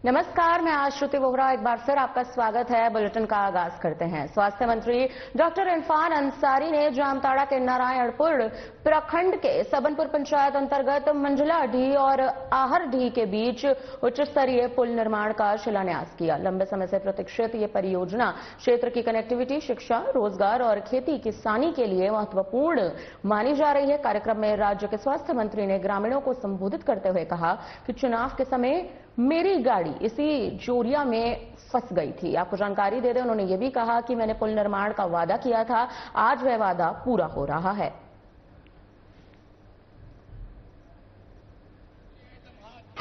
नमस्कार, मैं आज श्रुति वोहरा एक बार फिर आपका स्वागत है। बुलेटिन का आगाज करते हैं। स्वास्थ्य मंत्री डॉक्टर इरफान अंसारी ने जामताड़ा के नारायणपुर प्रखंड के सबनपुर पंचायत अंतर्गत मंझलाडीह और आहरडीह के बीच उच्च स्तरीय पुल निर्माण का शिलान्यास किया। लंबे समय से प्रतीक्षित ये परियोजना क्षेत्र की कनेक्टिविटी, शिक्षा, रोजगार और खेती किसानी के लिए महत्वपूर्ण मानी जा रही है। कार्यक्रम में राज्य के स्वास्थ्य मंत्री ने ग्रामीणों को संबोधित करते हुए कहा कि चुनाव के समय मेरी गाड़ी इसी जोरिया में फंस गई थी। आपको जानकारी दे दें, उन्होंने ये भी कहा कि मैंने पुल निर्माण का वादा किया था, आज वह वादा पूरा हो रहा है।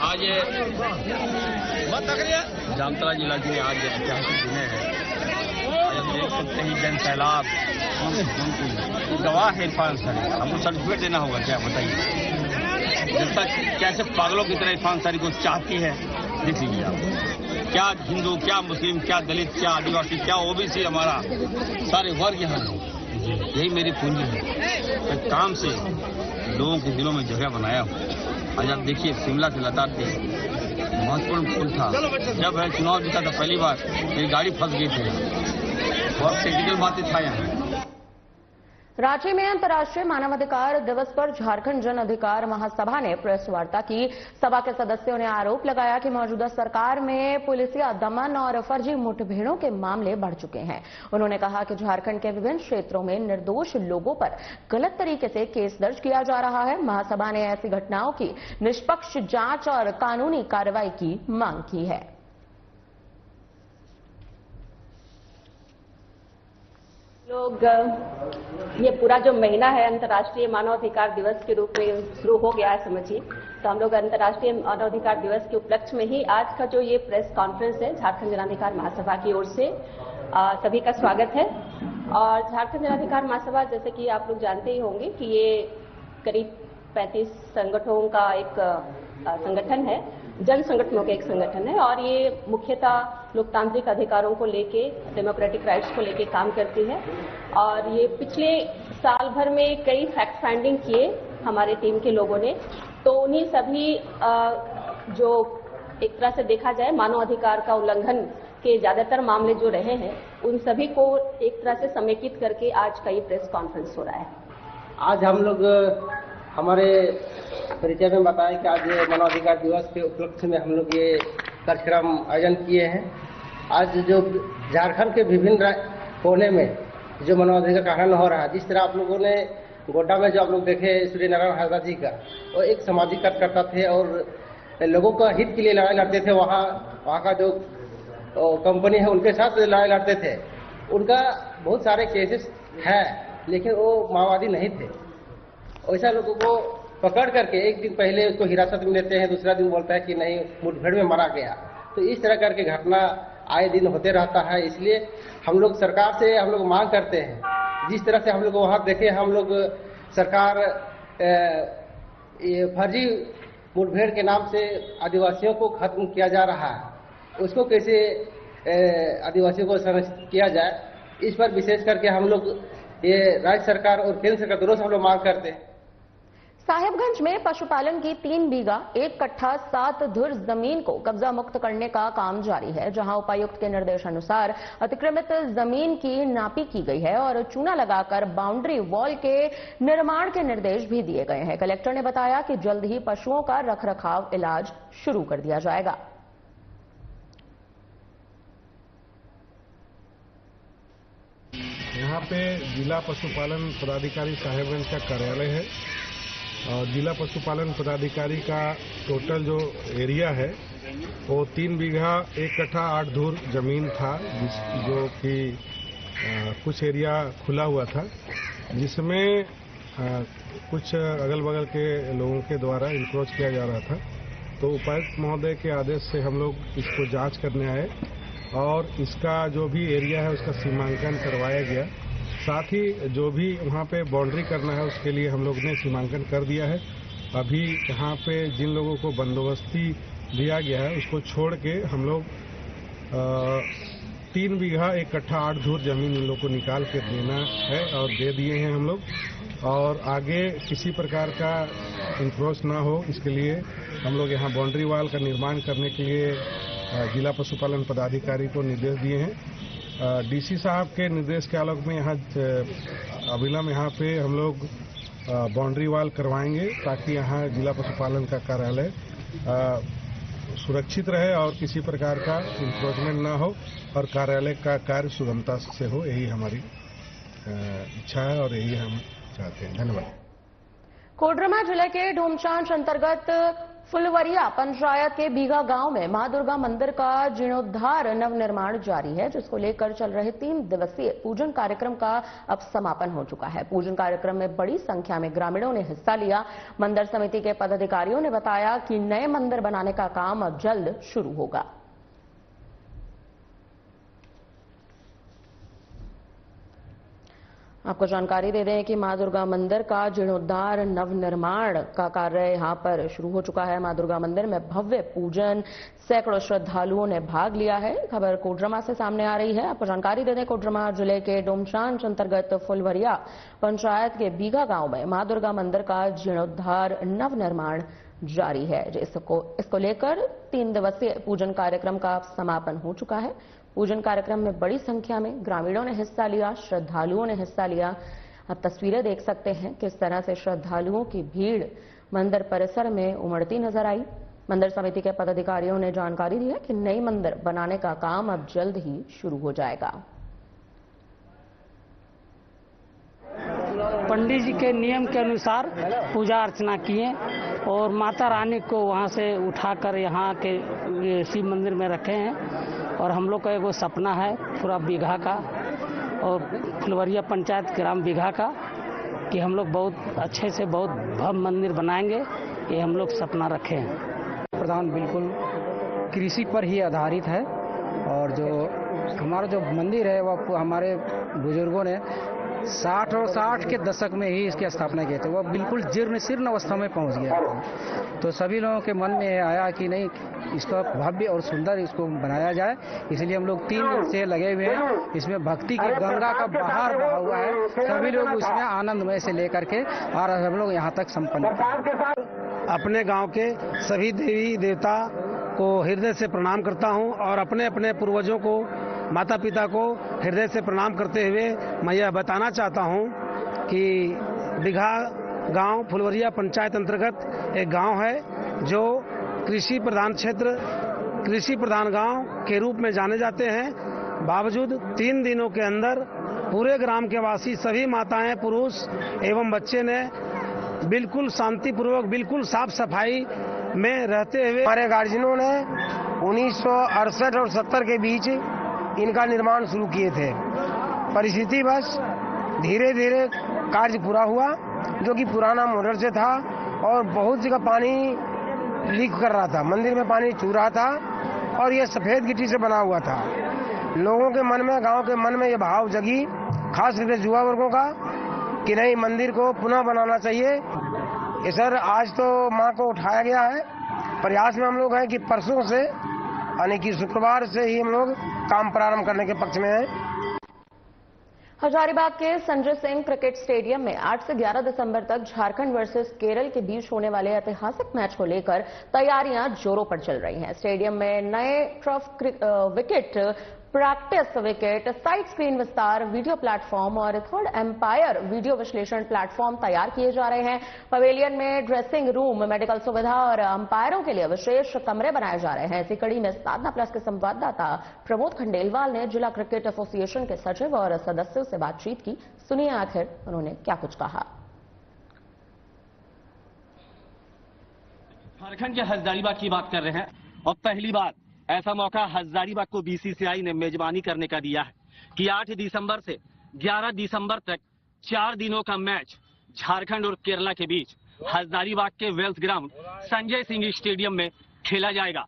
आज जामताड़ा जिला की आज ऐतिहासिक दिन है। आज देख सकते हैं जन सैलाब गवाह है इरफान अंसारी। हमको सर्टिफिकेट देना होगा क्या, बताइए। जब तक कैसे पागलों की तरह इरफान अंसारी को चाहती है, देख लीजिए आप। क्या हिंदू, क्या मुस्लिम, क्या दलित, क्या आदिवासी, क्या ओबीसी, हमारा सारे वर्ग यहाँ हैं। यही मेरी पूंजी है। मैं काम से लोगों के दिलों में जगह बनाया हूँ। आज आप देखिए, शिमला से लतार के महत्वपूर्ण पुल था। जब है चुनाव जीता था पहली बार, मेरी गाड़ी फंस गई थी। बहुत टेक्निकल बातें था यहाँ। रांची में अंतर्राष्ट्रीय मानवाधिकार दिवस पर झारखंड जन अधिकार महासभा ने प्रेस वार्ता की। सभा के सदस्यों ने आरोप लगाया कि मौजूदा सरकार में पुलिसिया दमन और फर्जी मुठभेड़ों के मामले बढ़ चुके हैं। उन्होंने कहा कि झारखंड के विभिन्न क्षेत्रों में निर्दोष लोगों पर गलत तरीके से केस दर्ज किया जा रहा है। महासभा ने ऐसी घटनाओं की निष्पक्ष जांच और कानूनी कार्रवाई की मांग की है। लोग ये पूरा जो महीना है अंतर्राष्ट्रीय मानवाधिकार दिवस के रूप में शुरू हो गया है, समझिए। तो हम लोग अंतर्राष्ट्रीय मानवाधिकार दिवस के उपलक्ष्य में ही आज का जो ये प्रेस कॉन्फ्रेंस है झारखंड जन अधिकार महासभा की ओर से सभी का स्वागत है। और झारखंड जन अधिकार महासभा, जैसे कि आप लोग जानते ही होंगे कि ये करीब 35 संगठनों का एक संगठन है, जन संगठनों के एक संगठन है। और ये मुख्यतः लोकतांत्रिक अधिकारों को लेके, डेमोक्रेटिक राइट्स को लेके काम करती है। और ये पिछले साल भर में कई फैक्ट फाइंडिंग किए हमारे टीम के लोगों ने। तो उन्हीं सभी जो एक तरह से देखा जाए मानवाधिकार का उल्लंघन के ज्यादातर मामले जो रहे हैं, उन सभी को एक तरह से समेकित करके आज का ये प्रेस कॉन्फ्रेंस हो रहा है। आज हम लोग हमारे परिचय में बताया कि आज मानवाधिकार दिवस के उपलक्ष्य में हम लोग ये कार्यक्रम आयोजन किए हैं। आज जो झारखंड के विभिन्न कोने में जो मानवाधिकार का हनन हो रहा है, जिस तरह आप लोगों ने गोड्डा में जो आप लोग देखे सूर्य नारायण हाजरा जी का, वो एक सामाजिक कार्यकर्ता थे और लोगों का हित के लिए लड़ाई लड़ते थे। वहाँ का जो कंपनी है उनके साथ लड़ाई लड़ते थे। उनका बहुत सारे केसेस है, लेकिन वो माओवादी नहीं थे। ऐसा लोगों को पकड़ करके एक दिन पहले उसको हिरासत में लेते हैं, दूसरा दिन बोलता है कि नहीं मुठभेड़ में मारा गया। तो इस तरह करके घटना आए दिन होते रहता है। इसलिए हम लोग सरकार से हम लोग मांग करते हैं, जिस तरह से हम लोग वहाँ देखे, हम लोग सरकार ये फर्जी मुठभेड़ के नाम से आदिवासियों को खत्म किया जा रहा है, उसको कैसे आदिवासियों को संरक्षित किया जाए, इस पर विशेष करके हम लोग ये राज्य सरकार और केंद्र सरकार दोनों से हम लोग मांग करते हैं। साहेबगंज में पशुपालन की 3 बीघा 1 कट्ठा 7 धुर जमीन को कब्जा मुक्त करने का काम जारी है, जहां उपायुक्त के निर्देशानुसार अतिक्रमित जमीन की नापी की गई है और चूना लगाकर बाउंड्री वॉल के निर्माण के निर्देश भी दिए गए हैं। कलेक्टर ने बताया कि जल्द ही पशुओं का रखरखाव इलाज शुरू कर दिया जाएगा। यहाँ पे जिला पशुपालन पदाधिकारी साहेबगंज का कार्यालय है और जिला पशुपालन पदाधिकारी का टोटल जो एरिया है वो 3 बीघा 1 कट्ठा 8 धूर जमीन था, जो कि कुछ एरिया खुला हुआ था, जिसमें कुछ अगल बगल के लोगों के द्वारा इंक्रोच किया जा रहा था। तो उपायुक्त महोदय के आदेश से हम लोग इसको जांच करने आए और इसका जो भी एरिया है उसका सीमांकन करवाया गया। साथ ही जो भी वहाँ पे बाउंड्री करना है उसके लिए हम लोग ने सीमांकन कर दिया है। अभी यहाँ पे जिन लोगों को बंदोबस्ती दिया गया है उसको छोड़ के हम लोग 3 बीघा 1 कट्ठा 8 धूर जमीन इन लोग को निकाल के देना है और दे दिए हैं हम लोग। और आगे किसी प्रकार का इंक्रोच ना हो इसके लिए हम लोग यहाँ बाउंड्री वाल का निर्माण करने के लिए जिला पशुपालन पदाधिकारी को निर्देश दिए हैं। डीसी साहब के निर्देश के आलोक में यहाँ अविलंब यहाँ पे हम लोग बाउंड्री वाल करवाएंगे ताकि यहाँ जिला पशुपालन का कार्यालय सुरक्षित रहे और किसी प्रकार का इंक्रोचमेंट ना हो और कार्यालय का कार्य सुगमता से हो, यही हमारी इच्छा है और यही हम चाहते हैं। धन्यवाद। कोडरमा जिले के ढोमचांच अंतर्गत फुलवरिया पंचायत के बीघा गांव में मां दुर्गा मंदिर का जीर्णोद्धार नवनिर्माण जारी है, जिसको लेकर चल रहे 3 दिवसीय पूजन कार्यक्रम का अब समापन हो चुका है। पूजन कार्यक्रम में बड़ी संख्या में ग्रामीणों ने हिस्सा लिया। मंदिर समिति के पदाधिकारियों ने बताया कि नए मंदिर बनाने का काम अब जल्द शुरू होगा। आपको जानकारी दे दें कि मां दुर्गा मंदिर का जीर्णोद्धार नवनिर्माण का कार्य यहां पर शुरू हो चुका है। मां दुर्गा मंदिर में भव्य पूजन, सैकड़ों श्रद्धालुओं ने भाग लिया है। खबर कोडरमा से सामने आ रही है। आपको जानकारी दे दें, कोडरमा जिले के डोमचांच अंतर्गत फुलवरिया पंचायत के बीघा गांव में मां दुर्गा मंदिर का जीर्णोद्धार नवनिर्माण जारी है। इसको लेकर 3 दिवसीय पूजन कार्यक्रम का समापन हो चुका है। पूजन कार्यक्रम में बड़ी संख्या में ग्रामीणों ने हिस्सा लिया, श्रद्धालुओं ने हिस्सा लिया। आप तस्वीरें देख सकते हैं किस तरह से श्रद्धालुओं की भीड़ मंदिर परिसर में उमड़ती नजर आई। मंदिर समिति के पदाधिकारियों ने जानकारी दी है कि नई मंदिर बनाने का काम अब जल्द ही शुरू हो जाएगा। पंडित जी के नियम के अनुसार पूजा अर्चना किए और माता रानी को वहां से उठाकर यहाँ के शिव मंदिर में रखे हैं। और हम लोग का एगो सपना है पूरा बीघा का और फुलवरिया पंचायत ग्राम बीघा का कि हम लोग बहुत अच्छे से बहुत भव्य मंदिर बनाएंगे, ये हम लोग सपना रखे हैं। प्रधान बिल्कुल कृषि पर ही आधारित है और जो हमारा जो मंदिर है वह हमारे बुजुर्गों ने 60 के दशक में ही इसकी स्थापना की थी। वह बिल्कुल जीर्ण शीर्ण अवस्था में पहुंच गया। तो सभी लोगों के मन में आया कि नहीं, इसका भव्य और सुंदर इसको बनाया जाए। इसलिए हम लोग 3 दिन से लगे हुए हैं। इसमें भक्ति की गंगा का बहार बहा हुआ है। सभी लोग उसमें आनंदमय से लेकर के और हम लोग यहाँ तक संपन्न। अपने गांव के सभी देवी देवता को हृदय से प्रणाम करता हूं और अपने अपने पूर्वजों को, माता पिता को हृदय से प्रणाम करते हुए मैं यह बताना चाहता हूं कि बीघा गांव फुलवरिया पंचायत अंतर्गत एक गांव है जो कृषि प्रधान क्षेत्र, कृषि प्रधान गांव के रूप में जाने जाते हैं। बावजूद 3 दिनों के अंदर पूरे ग्राम के वासी सभी माताएं, पुरुष एवं बच्चे ने बिल्कुल शांतिपूर्वक, बिल्कुल साफ सफाई में रहते हुए, हमारे गार्जियनों ने 1968 और 70 के बीच इनका निर्माण शुरू किए थे। परिस्थिति बस धीरे धीरे कार्य पूरा हुआ, जो कि पुराना मॉडल से था और बहुत जगह पानी लीक कर रहा था, मंदिर में पानी चू रहा था और यह सफेद गिट्टी से बना हुआ था। लोगों के मन में, गांव के मन में यह भाव जगी, खास करके युवा वर्गों का, कि नहीं, मंदिर को पुनः बनाना चाहिए। सर, आज तो मां को उठाया गया है। प्रयास में हम लोग हैं कि परसों से यानी कि शुक्रवार से ही हम लोग काम प्रारंभ करने के पक्ष में हैं। हजारीबाग के संजय सिंह क्रिकेट स्टेडियम में 8 से 11 दिसंबर तक झारखंड वर्सेस केरल के बीच होने वाले ऐतिहासिक मैच को लेकर तैयारियां जोरों पर चल रही हैं। स्टेडियम में नए turf wicket, practice wicket, side screen विस्तार, वीडियो प्लेटफॉर्म और थर्ड एम्पायर वीडियो विश्लेषण प्लेटफॉर्म तैयार किए जा रहे हैं। पवेलियन में ड्रेसिंग रूम, मेडिकल सुविधा और अंपायरों के लिए विशेष कमरे बनाए जा रहे हैं। इसी कड़ी में साधना प्लस के संवाददाता प्रमोद खंडेलवाल ने जिला क्रिकेट एसोसिएशन के सचिव और सदस्यों से बातचीत की। सुनिए आखिर उन्होंने क्या कुछ कहा। झारखंड के हजारीबाग की बात कर रहे हैं और पहली बार ऐसा मौका हजारीबाग को बीसीसीआई ने मेजबानी करने का दिया है कि 8 दिसंबर से 11 दिसंबर तक 4 दिनों का मैच झारखंड और केरला के बीच हजारीबाग के Wells ground Sanjay Singh stadium में खेला जाएगा।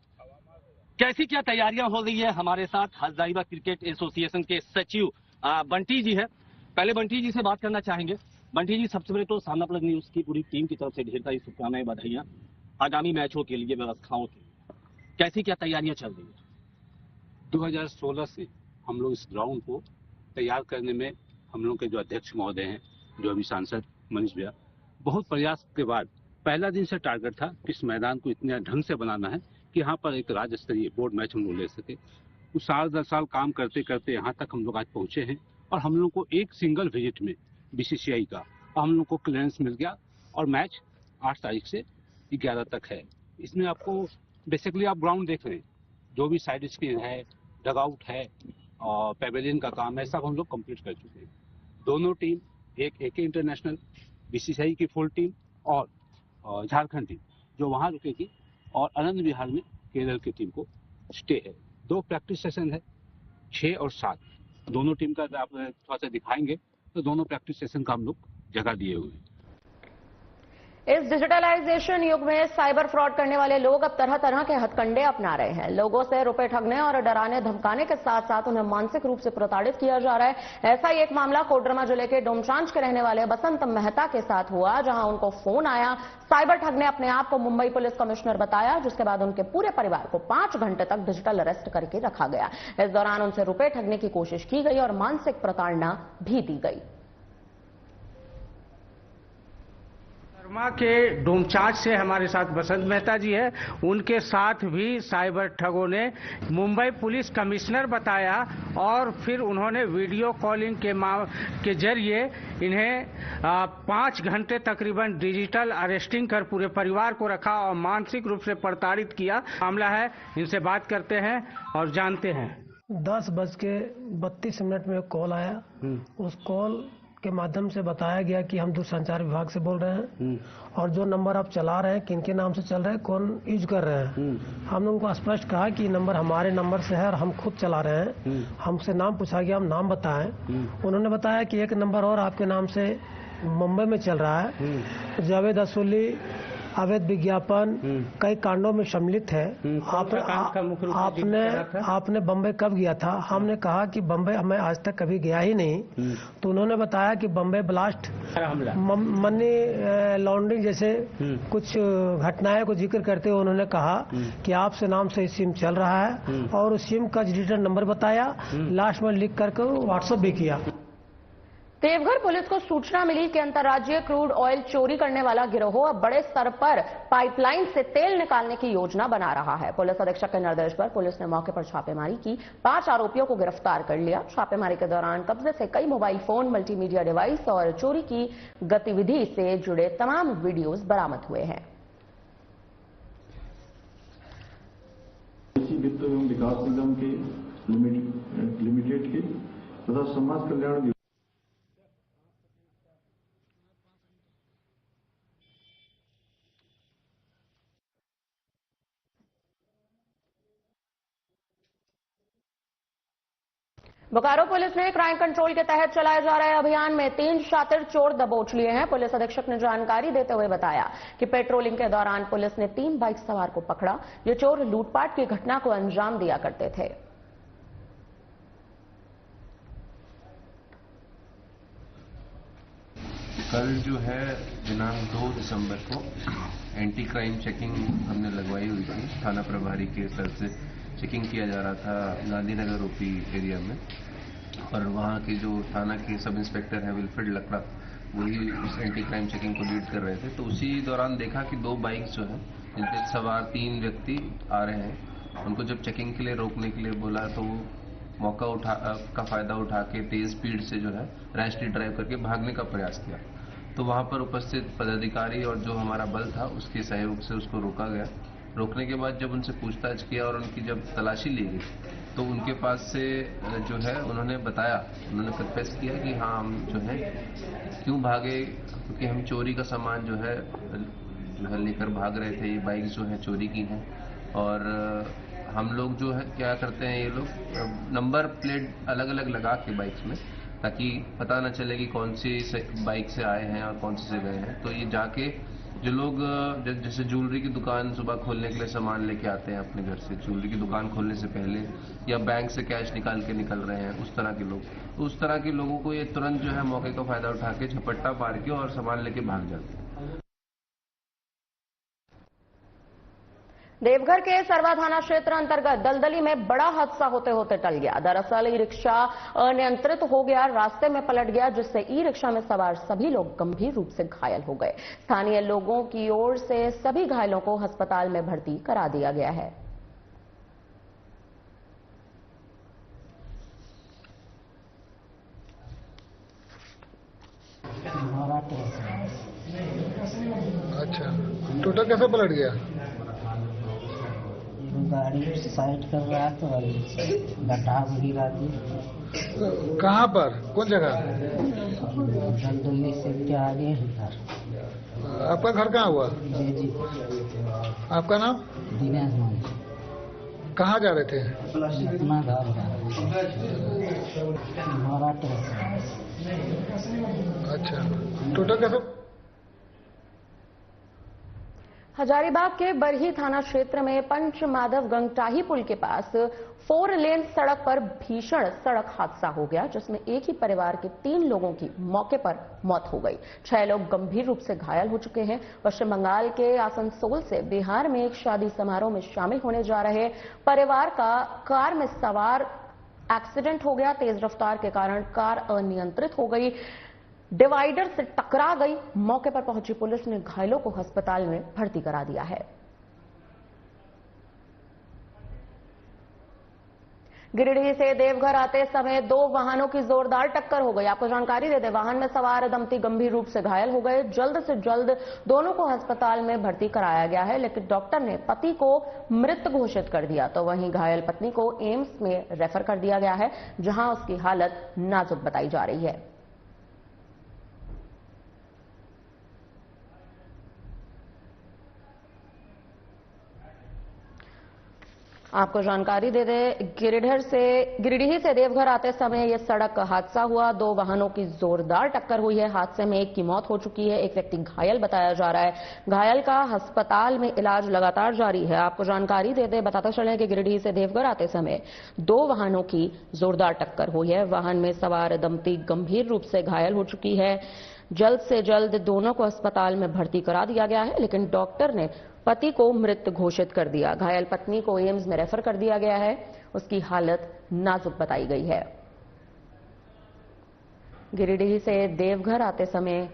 कैसी क्या तैयारियां हो रही है, हमारे साथ हजारीबाग क्रिकेट एसोसिएशन के सचिव बंटी जी है। पहले बंटी जी से बात करना चाहेंगे। बंटी जी, सबसे पहले तो साधना प्लस न्यूज की पूरी टीम की तरफ से ढेर सारी शुभकामनाएं, बधाइयां आगामी मैचों के लिए, व्यवस्थाओं की कैसी क्या तैयारियां चल रही है? 2016 से हम लोग इस ग्राउंड को तैयार करने में हम लोग के जो अध्यक्ष महोदय हैं, जो अभी सांसद मनीष भैया, बहुत प्रयास के बाद पहला दिन से टारगेट था कि इस मैदान को इतने ढंग से बनाना है कि यहाँ पर एक राज्य स्तरीय बोर्ड मैच हम लोग ले सके। उस साल दर साल काम करते करते यहाँ तक हम लोग आज पहुंचे हैं और हम लोग को एक सिंगल विजिट में बीसीसीआई का हम लोग को क्लियरेंस मिल गया और मैच 8 तारीख से 11 तक है। इसमें आपको बेसिकली आप ग्राउंड देख रहे हैं, जो भी साइड स्क्रीन है, डगआउट है और पेवेलियन का काम है, सब हम लोग कंप्लीट कर चुके हैं। दोनों टीम, एक एके इंटरनेशनल, बीसीसीआई की फुल टीम और झारखंड टीम जो वहाँ रुकेगी, और आनंद विहार में केरल की टीम को स्टे है। 2 प्रैक्टिस सेशन है, 6 और 7 दोनों टीम का आप थोड़ा सा दिखाएंगे तो दोनों प्रैक्टिस सेशन का हम लोग जगह दिए हुए हैं। इस डिजिटलाइजेशन युग में साइबर फ्रॉड करने वाले लोग अब तरह तरह के हथकंडे अपना रहे हैं। लोगों से रुपए ठगने और डराने धमकाने के साथ साथ उन्हें मानसिक रूप से प्रताड़ित किया जा रहा है। ऐसा ही एक मामला कोडरमा जिले के डोमचांच के रहने वाले बसंत मेहता के साथ हुआ, जहां उनको फोन आया। साइबर ठग ने अपने आप को मुंबई पुलिस कमिश्नर बताया, जिसके बाद उनके पूरे परिवार को 5 घंटे तक डिजिटल अरेस्ट करके रखा गया। इस दौरान उनसे रुपए ठगने की कोशिश की गई और मानसिक प्रताड़ना भी दी गई। कोडरमा के डोमचांच से हमारे साथ बसंत मेहता जी है। उनके साथ भी साइबर ठगों ने मुंबई पुलिस कमिश्नर बताया और फिर उन्होंने वीडियो कॉलिंग के जरिए इन्हें 5 घंटे तकरीबन डिजिटल अरेस्टिंग कर पूरे परिवार को रखा और मानसिक रूप से प्रताड़ित किया। मामला है, इनसे बात करते हैं और जानते हैं। 10:32 में कॉल आया। उस कॉल के माध्यम से बताया गया कि हम दूरसंचार विभाग से बोल रहे हैं और जो नंबर आप चला रहे हैं किनके नाम से चल रहे हैं, कौन यूज कर रहे हैं। हम लोगों को स्पष्ट कहा कि नंबर हमारे नंबर से है और हम खुद चला रहे हैं। हमसे नाम पूछा गया, हम नाम बताएं। उन्होंने बताया कि एक नंबर और आपके नाम से मुंबई में चल रहा है, जावेद असुली अवैध विज्ञापन कई कांडों में सम्मिलित है। आपने बम्बई कब गया था? हमने कहा कि बम्बई मैं आज तक कभी गया ही नहीं। तो उन्होंने बताया कि बम्बई ब्लास्ट, मनी लॉन्ड्रिंग जैसे कुछ घटनाएं को जिक्र करते हुए उन्होंने कहा कि आपसे नाम से सिम चल रहा है और उस सिम का डिजिटल नंबर बताया, लास्ट में लिख करके व्हाट्सएप भी किया। देवघर पुलिस को सूचना मिली कि अंतर्राज्यीय क्रूड ऑयल चोरी करने वाला गिरोह अब बड़े स्तर पर पाइपलाइन से तेल निकालने की योजना बना रहा है। पुलिस अधीक्षक के निर्देश पर पुलिस ने मौके पर छापेमारी की, 5 आरोपियों को गिरफ्तार कर लिया। छापेमारी के दौरान कब्जे से कई मोबाइल फोन, मल्टीमीडिया डिवाइस और चोरी की गतिविधि से जुड़े तमाम वीडियोज बरामद हुए हैं। वित्त एवं विकास निगम के लिमिटेड के तथा समाज कल्याण बोकारो पुलिस ने क्राइम कंट्रोल के तहत चलाए जा रहे अभियान में 3 शातिर चोर दबोच लिए हैं। पुलिस अधीक्षक ने जानकारी देते हुए बताया कि पेट्रोलिंग के दौरान पुलिस ने 3 बाइक सवार को पकड़ा। ये चोर लूटपाट की घटना को अंजाम दिया करते थे। कल जो है दिनांक 2 दिसंबर को एंटी क्राइम चेकिंग हमने लगवाई हुई थी। थाना प्रभारी के स्तर से चेकिंग किया जा रहा था गांधीनगर ओपी एरिया में, और वहाँ के जो थाना के सब इंस्पेक्टर हैं विल्फ्रेड लकड़ा, वही उस एंटी क्राइम चेकिंग को लीड कर रहे थे। तो उसी दौरान देखा कि 2 बाइक्स जो है जिनपे सवार 3 व्यक्ति आ रहे हैं, उनको जब चेकिंग के लिए रोकने के लिए बोला तो वो मौका का फायदा उठा के तेज स्पीड से जो है रैशली ड्राइव करके भागने का प्रयास किया। तो वहाँ पर उपस्थित पदाधिकारी और जो हमारा बल था उसके सहयोग से उसको रोका गया। रोकने के बाद जब उनसे पूछताछ किया और उनकी जब तलाशी ली गई तो उनके पास से जो है उन्होंने बताया, उन्होंने कन्फेस किया कि हाँ हम जो है क्यों भागे, क्योंकि हम चोरी का सामान जो है लेकर भाग रहे थे। ये बाइक जो है चोरी की हैं और हम लोग जो है क्या करते हैं, ये लोग नंबर प्लेट अलग अलग लगा के बाइक्स में, ताकि पता न चले कि कौन सी बाइक से आए हैं और कौन सी से गए हैं। तो ये जाके जो लोग जैसे ज्वेलरी की दुकान सुबह खोलने के लिए सामान लेके आते हैं अपने घर से, ज्वेलरी की दुकान खोलने से पहले, या बैंक से कैश निकाल के निकल रहे हैं, उस तरह के लोग, तो उस तरह के लोगों को ये तुरंत जो है मौके का फायदा उठा के झपट्टा मार के और सामान लेके भाग जाते हैं। देवघर के सरवा थाना क्षेत्र अंतर्गत दलदली में बड़ा हादसा होते होते टल गया। दरअसल ई रिक्शा अनियंत्रित हो गया, रास्ते में पलट गया, जिससे ई रिक्शा में सवार सभी लोग गंभीर रूप से घायल हो गए। स्थानीय लोगों की ओर से सभी घायलों को अस्पताल में भर्ती करा दिया गया है। महाराष्ट्र से। अच्छा, टोटल कैसे पलट गया? गाड़ी साइड कर रहा तो गड्ढा में गिरा दी। कहाँ पर, कौन जगह? दिल्ली से के आगे है घर। आपका घर कहाँ हुआ? जी जी। आपका नाम? दिनेश नाम। कहाँ जा रहे थे? अपना घर महाराष्ट्र से। अच्छा, टोटल कैसे? हजारीबाग के बरही थाना क्षेत्र में पंच माधव गंगटाही पुल के पास 4 लेन सड़क पर भीषण सड़क हादसा हो गया, जिसमें एक ही परिवार के 3 लोगों की मौके पर मौत हो गई। 6 लोग गंभीर रूप से घायल हो चुके हैं। पश्चिम बंगाल के आसनसोल से बिहार में एक शादी समारोह में शामिल होने जा रहे परिवार का कार में सवार एक्सीडेंट हो गया। तेज रफ्तार के कारण कार अनियंत्रित हो गई, डिवाइडर से टकरा गई। मौके पर पहुंची पुलिस ने घायलों को अस्पताल में भर्ती करा दिया है। गिरिडीह से देवघर आते समय 2 वाहनों की जोरदार टक्कर हो गई। आपको जानकारी दे दें, वाहन में सवार दंपति गंभीर रूप से घायल हो गए। जल्द से जल्द दोनों को अस्पताल में भर्ती कराया गया है, लेकिन डॉक्टर ने पति को मृत घोषित कर दिया, तो वहीं घायल पत्नी को एम्स में रेफर कर दिया गया है, जहां उसकी हालत नाजुक बताई जा रही है। आपको जानकारी दे दें, गिरिडीह से देवघर आते समय यह सड़क हादसा हुआ। 2 वाहनों की जोरदार टक्कर हुई है। हादसे में एक की मौत हो चुकी है, एक व्यक्ति घायल बताया जा रहा है। घायल का अस्पताल में इलाज लगातार जारी है। आपको जानकारी दे दें, बताते चलें कि गिरिडीह से देवघर आते समय 2 वाहनों की जोरदार टक्कर हुई है। वाहन में सवार दंपति गंभीर रूप से घायल हो चुकी है। जल्द से जल्द दोनों को अस्पताल में भर्ती करा दिया गया है, लेकिन डॉक्टर ने पति को मृत घोषित कर दिया। घायल पत्नी को एम्स में रेफर कर दिया गया है, उसकी हालत नाजुक बताई गई है। गिरिडीह से देवघर आते समय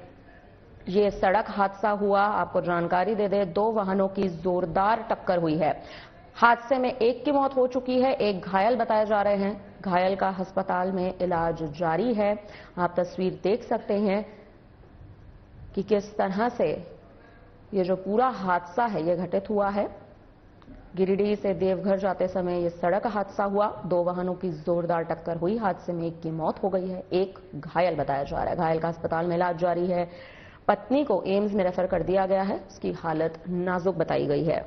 यह सड़क हादसा हुआ। आपको जानकारी दे दें, 2 वाहनों की जोरदार टक्कर हुई है। हादसे में एक की मौत हो चुकी है, एक घायल बताए जा रहे हैं। घायल का अस्पताल में इलाज जारी है। आप तस्वीर देख सकते हैं कि किस तरह से ये जो पूरा हादसा है ये घटित हुआ है। गिरिडीह से देवघर जाते समय ये सड़क हादसा हुआ। 2 वाहनों की जोरदार टक्कर हुई। हादसे में एक की मौत हो गई है, एक घायल बताया जा रहा है। घायल का अस्पताल में इलाज जारी है। पत्नी को एम्स में रेफर कर दिया गया है, उसकी हालत नाजुक बताई गई है।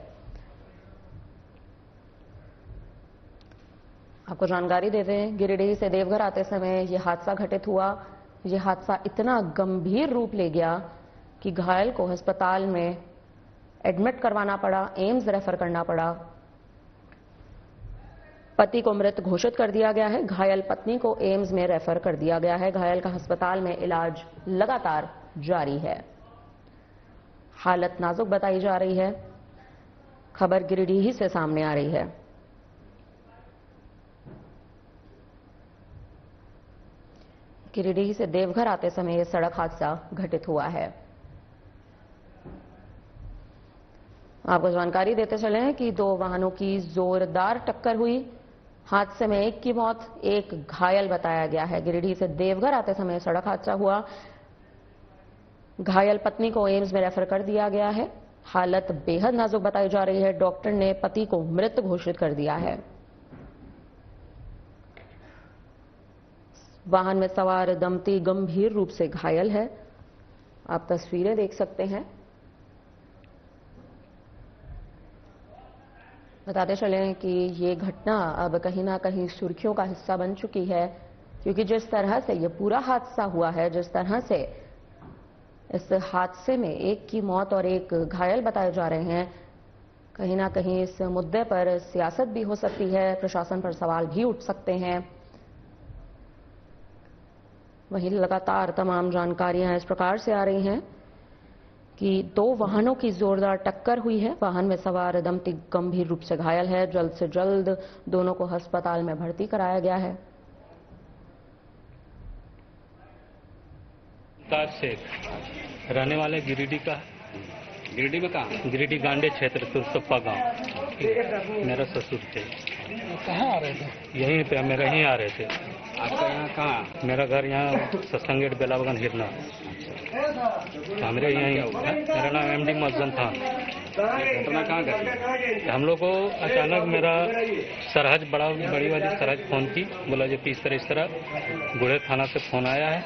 आपको जानकारी दे दें, गिरिडीह से देवघर आते समय यह हादसा घटित हुआ। यह हादसा इतना गंभीर रूप ले गया कि घायल को अस्पताल में एडमिट करवाना पड़ा, एम्स रेफर करना पड़ा। पति को मृत घोषित कर दिया गया है। घायल पत्नी को एम्स में रेफर कर दिया गया है। घायल का अस्पताल में इलाज लगातार जारी है। हालत नाजुक बताई जा रही है। खबर गिरिडीह से सामने आ रही है। गिरिडीह से देवघर आते समय यह सड़क हादसा घटित हुआ है। आपको जानकारी देते चले हैं कि 2 वाहनों की जोरदार टक्कर हुई। हादसे में एक की मौत, एक घायल बताया गया है। गिरिडीह से देवघर आते समय सड़क हादसा हुआ। घायल पत्नी को एम्स में रेफर कर दिया गया है। हालत बेहद नाजुक बताई जा रही है। डॉक्टर ने पति को मृत घोषित कर दिया है। वाहन में सवार दंपति गंभीर रूप से घायल है। आप तस्वीरें देख सकते हैं। बताते चलें कि ये घटना अब कहीं ना कहीं सुर्खियों का हिस्सा बन चुकी है, क्योंकि जिस तरह से ये पूरा हादसा हुआ है, जिस तरह से इस हादसे में एक की मौत और एक घायल बताए जा रहे हैं, कहीं ना कहीं इस मुद्दे पर सियासत भी हो सकती है, प्रशासन पर सवाल भी उठ सकते हैं। वहीं लगातार तमाम जानकारियां इस प्रकार से आ रही हैं कि 2 वाहनों की जोरदार टक्कर हुई है। वाहन में सवार दंपति गंभीर रूप से घायल है। जल्द से जल्द दोनों को अस्पताल में भर्ती कराया गया है। शेख रहने वाले गिरिडीह का। गिरिडीह में कहाँ? गिरिडीह गांडे क्षेत्र सुरसप्पा गांव। मेरा ससुर थे। कहाँ आ रहे थे? यहीं पे मेरे यहीं आ रहे थे। आपका यहाँ कहाँ? मेरा घर यहाँ सत्संग गेट बेलाबगन हिरना। मेरे यहीं हुआ है। मेरा नाम एमडी मस्जन था। घटना कहाँ घटी? हम लोग को अचानक मेरा सरहज बड़ी वाली सरहज फोन की, बोला जो कि इस तरह गुड़े थाना से फोन आया है,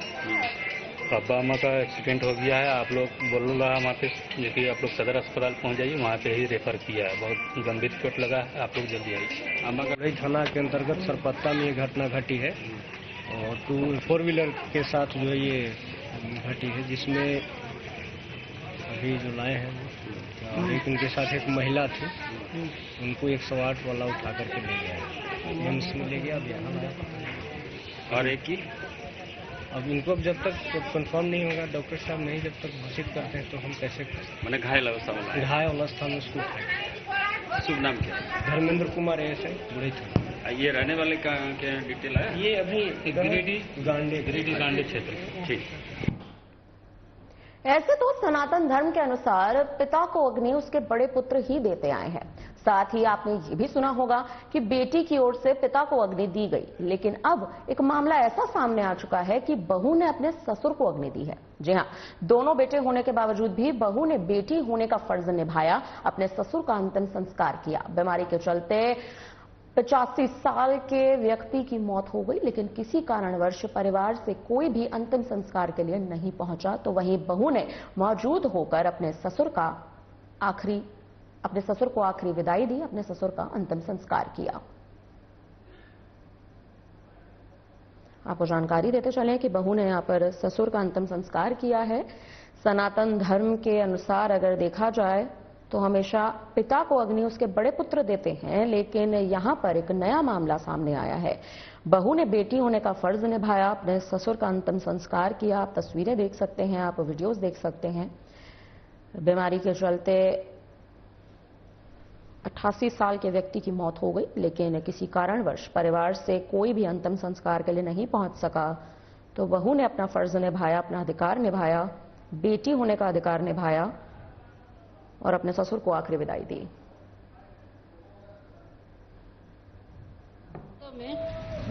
अब्बा अम्मा का एक्सीडेंट हो गया है, आप लोग बोल रहा हमारे जो कि आप लोग सदर अस्पताल पहुंच जाइए, वहाँ पे ही रेफर किया है, बहुत गंभीर चोट लगा है, आप लोग जल्दी आइए। अम्मा का गुड़े थाना के अंतर्गत सरपत्ता में ये घटना घटी है और 4 व्हीलर के साथ जो है ये घटी है, जिसमें अभी जो लाए हैं और एक उनके साथ एक महिला थी, उनको 108 वाला उठा करके ले गया, एम्स में ले गया, अब यहाँ लाया। और एक की अब इनको जब तक कंफर्म नहीं होगा, डॉक्टर साहब नहीं जब तक घोषित करते हैं तो हम कैसे कर सकते? मैंने घायल अवस्था में लाया। घायल अवस्था में उसको उठाया। शुभ नाम क्या है? धर्मेंद्र कुमार एएसआई गुड़े थाना। ये रहने वाले का क्या डिटेल है? ये अभी गिरिडीह गांडे क्षेत्र। ठीक। ऐसे तो सनातन धर्म के अनुसार पिता को अग्नि उसके बड़े पुत्र ही देते आए हैं। साथ ही आपने ये भी सुना होगा कि बेटी की ओर से पिता को अग्नि दी गई, लेकिन अब एक मामला ऐसा सामने आ चुका है कि बहू ने अपने ससुर को अग्नि दी है। जी हां, दोनों बेटे होने के बावजूद भी बहू ने बेटी होने का फर्ज निभाया, अपने ससुर का अंतिम संस्कार किया। बीमारी के चलते 85 साल के व्यक्ति की मौत हो गई, लेकिन किसी कारणवश परिवार से कोई भी अंतिम संस्कार के लिए नहीं पहुंचा, तो वहीं बहू ने मौजूद होकर अपने ससुर को आखिरी विदाई दी, अपने ससुर का अंतिम संस्कार किया। आपको जानकारी देते चलें कि बहू ने यहां पर ससुर का अंतिम संस्कार किया है। सनातन धर्म के अनुसार अगर देखा जाए तो हमेशा पिता को अग्नि उसके बड़े पुत्र देते हैं, लेकिन यहां पर एक नया मामला सामने आया है। बहू ने बेटी होने का फर्ज निभाया, अपने ससुर का अंतिम संस्कार किया। आप तस्वीरें देख सकते हैं, आप वीडियोस देख सकते हैं। बीमारी के चलते 88 साल के व्यक्ति की मौत हो गई, लेकिन किसी कारणवश परिवार से कोई भी अंतिम संस्कार के लिए नहीं पहुंच सका, तो बहू ने अपना फर्ज निभाया, अपना अधिकार निभाया, बेटी होने का अधिकार निभाया और अपने ससुर को आखिरी विदाई दी। में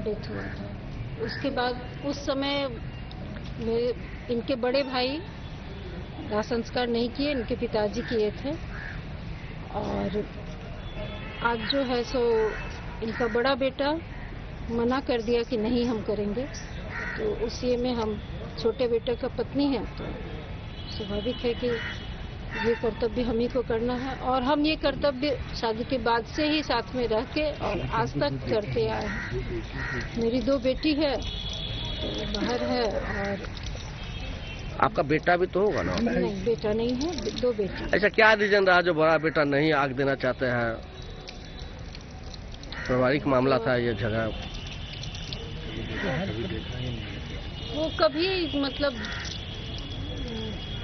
डेथ हुआ था। उसके बाद उस समय इनके बड़े भाई दाह संस्कार नहीं किए, इनके पिताजी किए थे, और आज जो है सो इनका बड़ा बेटा मना कर दिया कि नहीं हम करेंगे। तो उसी में हम छोटे बेटे का पत्नी है, तो स्वाभाविक है कि ये कर्तव्य हम ही को करना है, और हम ये कर्तव्य शादी के बाद से ही साथ में रह के और आज तक करते आए हैं। मेरी 2 बेटी है, तो बाहर है, और आपका बेटा भी तो होगा ना? नहीं, बेटा नहीं है, 2 बेटी। अच्छा, क्या रीजन रहा जो बड़ा बेटा नहीं आग देना चाहते हैं? पारिवारिक मामला था ये झगड़ा? वो कभी मतलब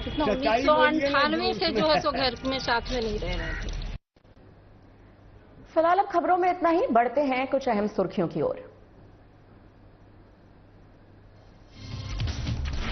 1998 से जो है सो घर में साथ में नहीं रह रहे थे। फिलहाल अब खबरों में इतना ही, बढ़ते हैं कुछ अहम सुर्खियों की ओर।